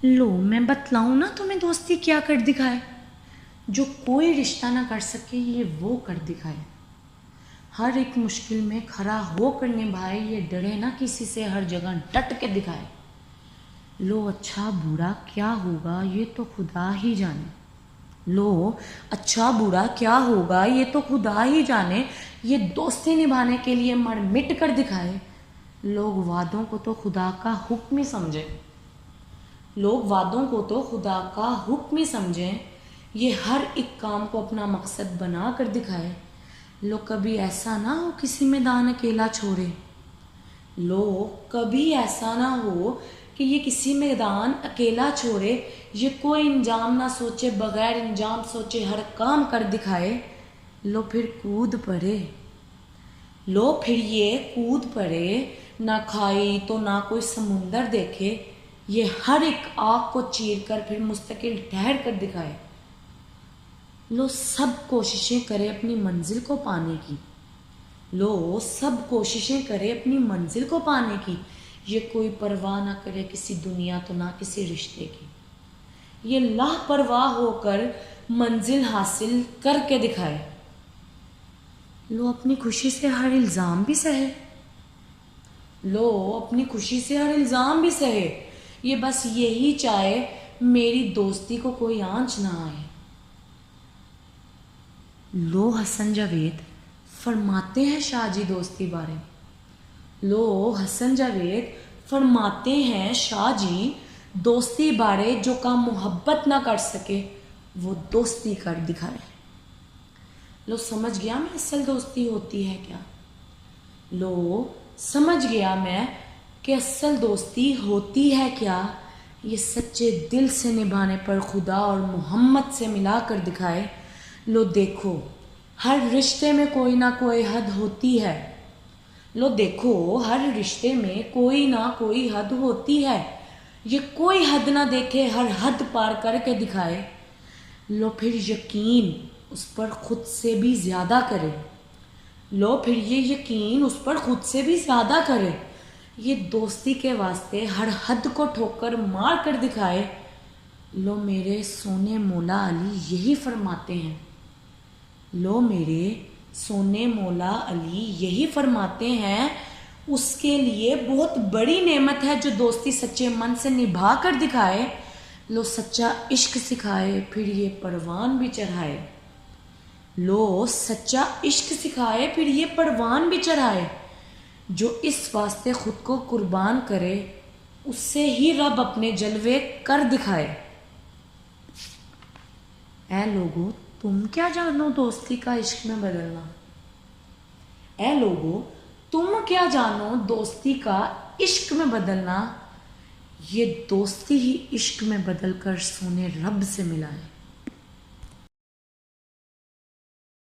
لو میں بتلاؤں نا تمہیں دوستی کیا کر دکھائے؟ جو کوئی رشتہ نہ کر سکے یہ وہ کر دکھائے، ہر ایک مشکل میں کھڑا ہو کر نبھائے، یہ ڈرے نہ کسی سے، ہر جگہ ڈٹ کے دکھائے۔ لو اچھا برا کیا ہوگا یہ تو خدا ہی جانے، لو اچھا برا کیا ہوگا یہ تو خدا ہی جانے، یہ دوستی نبھانے کے لیے مر مٹ کر دکھائے۔ لوگ وعدوں کو تو خدا کا حکم ہی سمجھے، لوگ وعدوں کو تو خدا کا حکم ہی سمجھیں، یہ ہر ایک کام کو اپنا مقصد بنا کر دکھائے۔ لو کبھی ایسا نہ ہو کسی میدان اکیلا چھوڑے، لو کبھی ایسا نہ ہو کہ یہ کسی میدان اکیلا چھوڑے، یہ کوئی انجام نہ سوچے، بغیر انجام سوچے ہر کام کر دکھائے۔ لو پھر کود پڑے، لو پھر یہ کود پڑے، نہ کھائی تو نہ کوئی سمندر دیکھے، یہ ہر ایک آگ کو چیر کر پھر مستقل ٹھہر کر دکھائے۔ لو سب کوششیں کرے اپنی منزل کو پانے کی، لو سب کوششیں کرے اپنی منزل کو پانے کی، یہ کوئی پرواہ نہ کرے کسی دنیا تو نہ کسی رشتے کی، یہ لاپرواہ ہو کر منزل حاصل کر کے دکھائے۔ لو اپنی خوشی سے ہر الزام بھی سہے، لو اپنی خوشی سے ہر الزام بھی سہے، یہ بس یہی چاہے میری دوستی کو کوئی آنچ نہ آئے۔ لو حسن جاوید فرماتے ہیں شاہ جی دوستی بارے، لو حسن جاوید فرماتے ہیں شاہ جی دوستی بارے، جو کام محبت نہ کر سکے وہ دوستی کر دکھائے۔ لو سمجھ گیا میں اصل دوستی ہوتی ہے کیا، لو سمجھ گیا میں کہ اصل دوستی ہوتی ہے کیا، یہ سچے دل سے نبھانے پر خدا اور محمد سے ملا کر دکھائے۔ لو دیکھو ہر رشتے میں کوئی نہ کوئی حد ہوتی ہے، لو دیکھو ہر رشتے میں کوئی نہ کوئی حد ہوتی ہے، یہ کوئی حد نہ دیکھے ہر حد پار کر کے دکھائے۔ لو پھر یقین اس پر خود سے بھی زیادہ کرے، لو پھر یہ یقین اس پر خود سے بھی زیادہ کرے، یہ دوستی کے واسطے ہر حد کو ٹھوکر مار کر دکھائے۔ لو میرے سونے مولا علی یہی فرماتے ہیں، لو میرے سونے مولا علی یہی فرماتے ہیں، اس کے لیے بہت بڑی نعمت ہے جو دوستی سچے من سے نبھا کر دکھائے۔ لو سچا عشق سکھائے پھر یہ پروان بھی چڑھائے، لو سچا عشق سکھائے پھر یہ پروان بھی چڑھائے، جو اس واسطے خود کو قربان کرے اس سے ہی رب اپنے جلوے کر دکھائے۔ اے لوگو تم کیا جانو دوستی کا عشق میں بدلنا، اے لوگو تم کیا جانو دوستی کا عشق میں بدلنا، یہ دوستی ہی عشق میں بدل کر سونے رب سے ملائے۔